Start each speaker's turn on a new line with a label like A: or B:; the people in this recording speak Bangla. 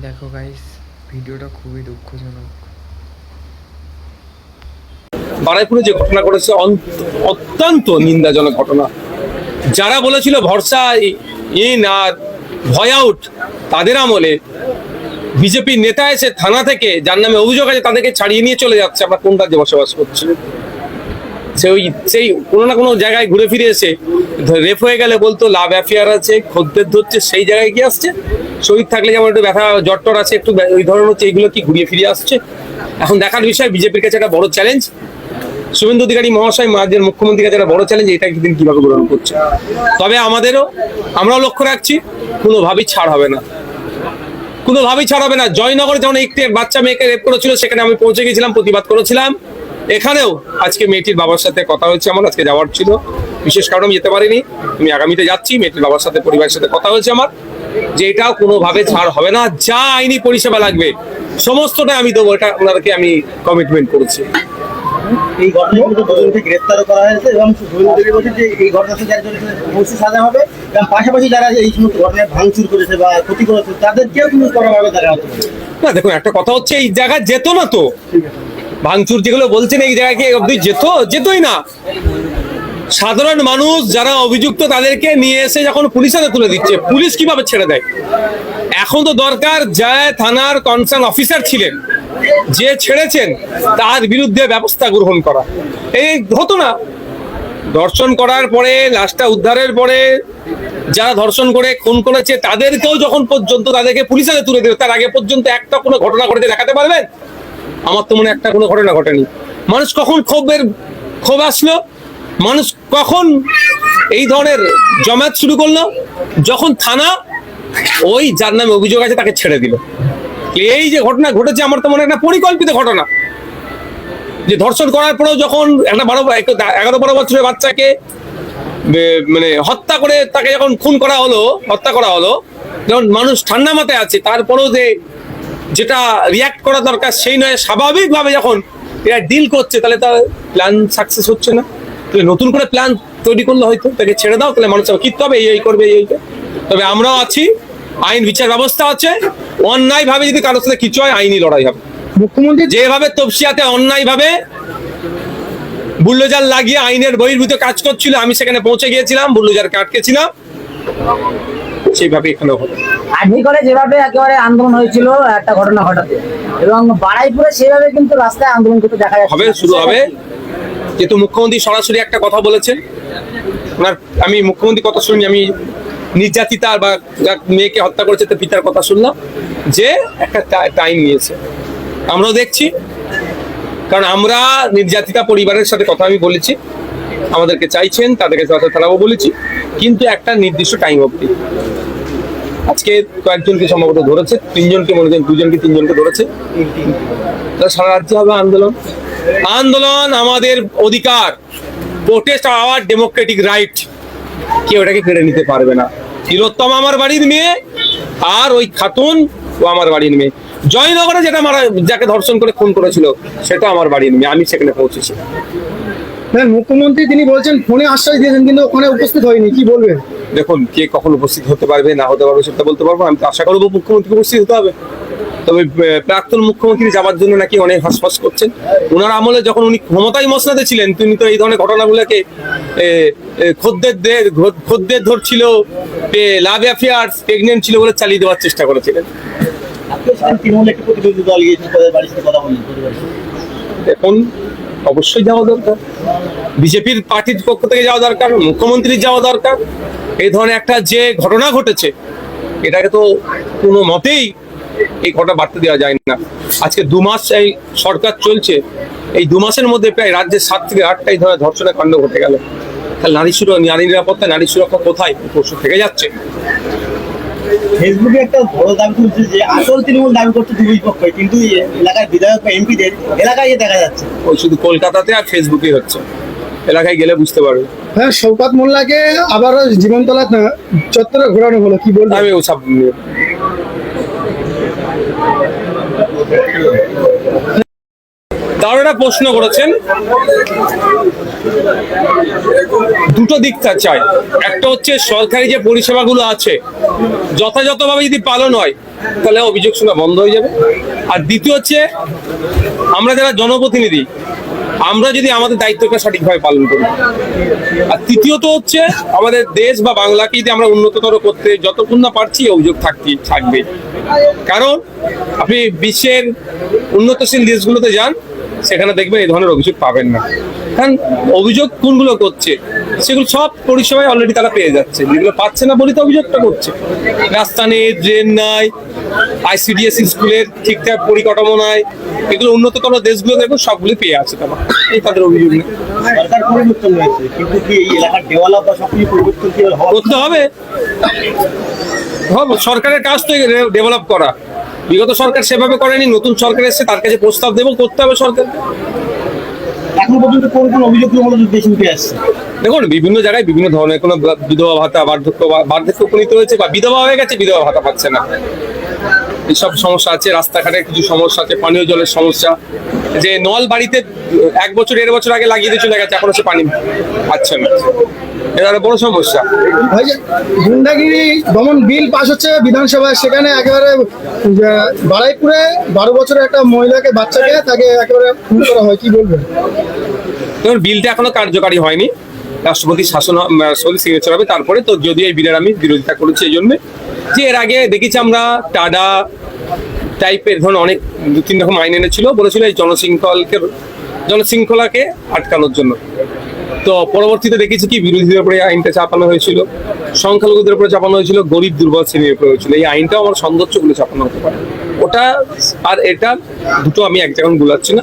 A: দেখো গাইস, ভিডিওটা খুবই দুঃখজনক।
B: বারাইপুরে যে ঘটনা ঘটেছে অত্যন্ত নিন্দাজনক ঘটনা। যারা বলেছিল ভরসা ইন আর ভয় আউট, তাদের আমলে বিজেপির নেতা এসে থানা থেকে যার নামে অভিযোগ আছে তাদেরকে ছাড়িয়ে নিয়ে চলে যাচ্ছে। আমরা কোন রাজ্যে বসবাস করছি? সেই কোনো না কোনো জায়গায় ঘুরে ফিরে এসে রেপ হয়ে গেলে বলতো লাভ অ্যাফেয়ার আছে, খদ্দের ধরছে, সেই জায়গায় কি আসছে? শহীদ থাকলে যেমন একটু ব্যথা জট্টর আছে, একটু ওই ধরনের হচ্ছে, এইগুলো কি ঘুরিয়ে ফিরিয়ে আসছে? এখন দেখার বিষয়, বিজেপির কাছে একটা বড় চ্যালেঞ্জ, শুভেন্দু অধিকারী মহাশয় রাজ্যের মুখ্যমন্ত্রীর কাছে একটা বড় চ্যালেঞ্জ, এটা একদিন কিভাবে গ্রহণ করছে। তবে আমরাও লক্ষ্য রাখছি, কোনোভাবেই ছাড় হবে না, কোনোভাবেই ছাড় হবে না। জয়নগরে যেমন একটি বাচ্চা মেয়েকে রেপ করেছিল, সেখানে আমি পৌঁছে গেছিলাম, প্রতিবাদ করেছিলাম। এখানেও আজকে মেয়েটির বাবার সাথে কথা হয়েছে আমার, আজকে যাওয়ার ছিল, বিশেষ কারণে আমি যেতে পারিনি। আমি আগামীতে যাচ্ছি, মেয়েটির বাবার সাথে, পরিবারের সাথে কথা হয়েছে আমার, যে এটাও কোনোভাবে ছাড় হবে না। যা আইনি পরিষেবা লাগবে সমস্তটা আমি দেবো, এটা ওনাদেরকে আমি কমিটমেন্ট করেছি।
C: এই ঘটনাগুলোতে দুজনকে গ্রেফতারও করা হয়েছে এবং শুভেন্দু বলছে যে এই ঘটনাতে যারা জড়িত অবশ্যই সাজা হবে, এবং পাশাপাশি যারা এই সমস্ত ঘটনায় ভাঙচুর করেছে বা ক্ষতি করেছে তাদেরকেও কিন্তু কড়াভাবে দেখা হচ্ছে।
B: না দেখুন, একটা কথা হচ্ছে, এই জায়গায় যেত না তো, ভাঙচুর যেগুলো বলছেন এই জায়গায় কি অব্দি যেতই না। সাধারণ মানুষ যারা অভিযুক্ত তাদেরকে নিয়ে এসে যখন পুলিশের হাতে তুলে দিচ্ছে, পুলিশ কিভাবে ছেড়ে দেয়? এখন তো দরকার, যা থানার কনসার্ন অফিসার ছিলেন, যে ছেড়েছেন, তার বিরুদ্ধে ব্যবস্থা গ্রহণ করা। এই হতো না, ধর্ষণ করার পরে, লাশটা উদ্ধারের পরে যারা ধর্ষণ করে খুন করেছে তাদেরকেও যখন পর্যন্ত তাদেরকে পুলিশের হাতে তুলে দেবে, তার আগে পর্যন্ত একটা কোনো ঘটনা ঘটে দেখাতে পারবেন? আমার তো মনে একটা কোনো ঘটনা ঘটেনি। মানুষ কখন ক্ষোভ আসলো, মানুষ কখন এই ধরনের জমায়েত শুরু করলো? যখন থানা ওই যার নামে অভিযোগ আছে তাকে ছেড়ে দিল। এই যে ঘটনা ঘটেছে, আমার তো মনে হয় একটা পরিকল্পিত ঘটনা, যে ধর্ষণ করার পরেও যখন একটা 11-12 বছরের বাচ্চাকে মানে হত্যা করে তাকে যখন হত্যা করা হলো, যখন মানুষ ঠান্ডা মাথায় আছে, তারপরেও যেটা রিয়াক্ট করা দরকার সেই নয়, স্বাভাবিকভাবে যখন এরা ডিল করছে, তাহলে তার প্ল্যান সাকসেস হচ্ছে না। তাহলে নতুন করে প্ল্যান তৈরি করলে হয়তো তাকে ছেড়ে দাও, তাহলে মানুষ কি হবে, এই করবে, এই। তবে আমরাও আছি, আইন বিচার ব্যবস্থা আছে, অন্যায় ভাবে যদি কারোর সাথে কিছু হয়, আইনি লড়াই হবে। মুখ্যমন্ত্রী যেভাবে তপসিয়াতে অন্যায় ভাবে বুল্ডোজার লাগিয়ে আইনের বহির্ভূত কাজ করছিল, আমি সেখানে পৌঁছে গিয়েছিলাম, বুল্ডোজারকে আটকেছিলাম, সেইভাবে এখানেও হবে।
D: আজমিগড়ে যেভাবে একেবারে আন্দোলন হয়েছিল একটা ঘটনা ঘটাতে, এবং বারাইপুরে সেভাবে কিন্তু রাস্তায় আন্দোলন করতে দেখা যাচ্ছে,
B: হবে, শুরু হবে। যেহেতু মুখ্যমন্ত্রী সরাসরি একটা কথা বলেছেন, আমি মুখ্যমন্ত্রী কথা শুনি, আমি নির্যাতিতা বা মেয়েকে হত্যা করেছে তার পিতার কথা শুনলাম, যে একটা টাইম নিয়েছে। আমরাও দেখছি, কারণ আমরা নির্যাতিতা পরিবারের সাথে কথা আমি বলেছি, আমাদেরকে চাইছেন, তাদেরকে তারাও বলেছি, কিন্তু একটা নির্দিষ্ট টাইম অবধি। আজকে কয়েকজনকে সম্ভবত ধরেছে, 3জনকে মনে করেন, 2জনকে 3জনকে ধরেছে। সারা রাজ্যে হবে আন্দোলন আমাদের অধিকার, প্রোটেস্ট আওয়ার ডেমোক্রেটিক রাইট, কেউ ওটাকে কেড়ে নিতে পারবে না। তিলোত্তম আমার বাড়ির মেয়ে, আর ওই খাতুন ও আমার বাড়ির মেয়ে। জয়নগরে যাকে ধর্ষণ করে খুন করেছিল, সেটা আমার বাড়ির মেয়ে, আমি সেখানে পৌঁছেছি।
E: মুখ্যমন্ত্রী তিনি বলছেন ফোনে আশ্বাস দিয়েছেন, কিন্তু ওখানে উপস্থিত হয়নি, কি বলবেন?
B: দেখুন, কে কখন উপস্থিত হতে পারবে না হতে পারবে সেটা বলতে পারবো, আমি তো আশা করবো মুখ্যমন্ত্রীকে উপস্থিত হতে হবে। তবে প্রাক্তন মুখ্যমন্ত্রী যাওয়ার জন্য নাকি অনেক হাসপাস করছেন। ওনার আমলে যখন উনি ক্ষমতায় মসনাদে ছিলেন, তিনি তো এই ধরনের ঘটনাগুলোকে খদ্দের ধরছিল, লাভ অ্যাফেয়ার, প্রেগনেন্ট ছিল বলে চালিয়ে দেওয়ার চেষ্টা করেছিলেন। এখন অবশ্যই যাওয়া দরকার, বিজেপির পার্টির পক্ষ থেকে যাওয়া দরকার, মুখ্যমন্ত্রীর যাওয়া দরকার। এই ধরনের একটা যে ঘটনা ঘটেছে, এটাকে তো কোনো মতেই এই ঘটনা বাড়তে দেওয়া যায় না। আজকে 2 মাস এই সরকার চলছে, এই 2 মাসের মধ্যে প্রায় রাজ্যের 7 থেকে 8টা এই ধরনের ধর্ষণের কাণ্ড ঘটে গেল। তাহলে নারী নিরাপত্তা, নারী সুরক্ষা কোথায়? প্রশ্ন থেকে যাচ্ছে।
C: ফেসবুকে একটা বড় দাবি তুলছে যে আসল তৃণমূল দাবি করছে দুই পক্ষই, কিন্তু এলাকার বিধায়ক বা এমপিদের এলাকায় দেখা যাচ্ছে।
B: ওই শুধু কলকাতাতে আর ফেসবুকে হচ্ছে, এলাকায় গেলে বুঝতে পারবে।
E: হ্যাঁ, শওকত মোল্লাকে আবারও জীবনতলা চত্বরে ঘোরানো হলো, কি বলবো?
B: আমি ওসব তার একটা প্রশ্ন করেছেন, দুটো দিক চাই। একটা হচ্ছে সরকারি যে পরিষেবাগুলো আছে যথাযথভাবে যদি পালন হয়, তাহলে অভিযোগ শোনা বন্ধ হয়ে যাবে। আর দ্বিতীয় হচ্ছে, আমরা যারা জনপ্রতিনিধি, আমরা যদি আমাদের দায়িত্বটা সঠিকভাবে পালন করি। আর তৃতীয়ত হচ্ছে, আমাদের দেশ বা বাংলাকে যদি আমরা উন্নততর করতে যতক্ষণ না পারছি, অভিযোগ থাকবে। কারণ আপনি বিশ্বের উন্নতশীল দেশগুলোতে যান, সেখানে দেখবেন এই ধরনের অভিযোগ পাবেন না। কারণ অভিযোগ কোনগুলো করছে, সেগুলো সব পরিষেবায় অলরেডি তারা পেয়ে যাচ্ছে। যেগুলো পাচ্ছে না বলি তো অভিযোগটা করছে। রাস্তা নেই, ড্রেন নাই, ICDS স্কুলের ঠিকঠাক পরিকাঠামো নাই, এগুলো উন্নততর দেশগুলো দেখুন সবগুলো পেয়ে আছে তারা, এই তাদের অভিযোগ নেই।
C: সরকার পরিবর্তন হয়েছে, কিন্তু কি এই এলাকার ডেভেলপ বা সবকিছু পরিবর্তন কি
B: করতে হবে। সরকারের কাজ তো ডেভেলপ করা। বিগত সরকার সেভাবে করেনি, নতুন সরকার এসেছে, তার কাছে প্রস্তাব দেবো, করতে হবে সরকার।
C: এখন পর্যন্ত কোন কোন অভিযোগগুলো মূলত বেশি উঠে আসছে?
B: দেখুন, বিভিন্ন জায়গায় বিভিন্ন ধরনের, কোনো বিধবা ভাতা, বার্ধক্য উপনীত হয়েছে বা বিধবা হয়ে গেছে, বিধবা ভাতা পাচ্ছে না, এইসব সমস্যা আছে। রাস্তাঘাটের কিছু সমস্যা আছে, পানীয় জলের সমস্যা, যে নল বাড়িতে 1 বছর 1.5 বছর আগে লাগিয়ে দিয়ে চলে গেছে, এখনো সে পানি পাচ্ছে না, এটা একটা বড় সমস্যা।
E: ওই যে গুন্ডাগিরি দমন বিল পাস হচ্ছে বিধানসভায়, সেখানে একেবারে বারুইপুরে 12 বছরের একটা মহিলাকে, বাচ্চাকে, তাকে একেবারে খুন করা হয়, কি বলবেন?
B: দেখুন, বিলটা এখনো কার্যকারী হয়নি, রাষ্ট্রপতির শাসন সিগনেচার হবে তারপরে। তো যদিও এই বিলের আমি বিরোধিতা করেছি এই জন্য যে এর আগে দেখেছি আমরা টাডা টাইপের ধরুন অনেক 2-3 রকম আইন এনেছিল, বলেছিল এই জনশৃঙ্খলাকে আটকানোর জন্য। তো পরবর্তীতে দেখেছি কি বিরোধীদের উপরে আইনটা চাপানো হয়েছিল, সংখ্যালঘুদের উপরে চাপানো হয়েছিল, গরিব দুর্বল শ্রেণীর উপরে হয়েছিল। এই আইনটাও আমার সৌন্দর্যগুলো চাপানো হতে পারে ওটা, আর এটা দুটো আমি এক জায়গায় গুলাচ্ছি না।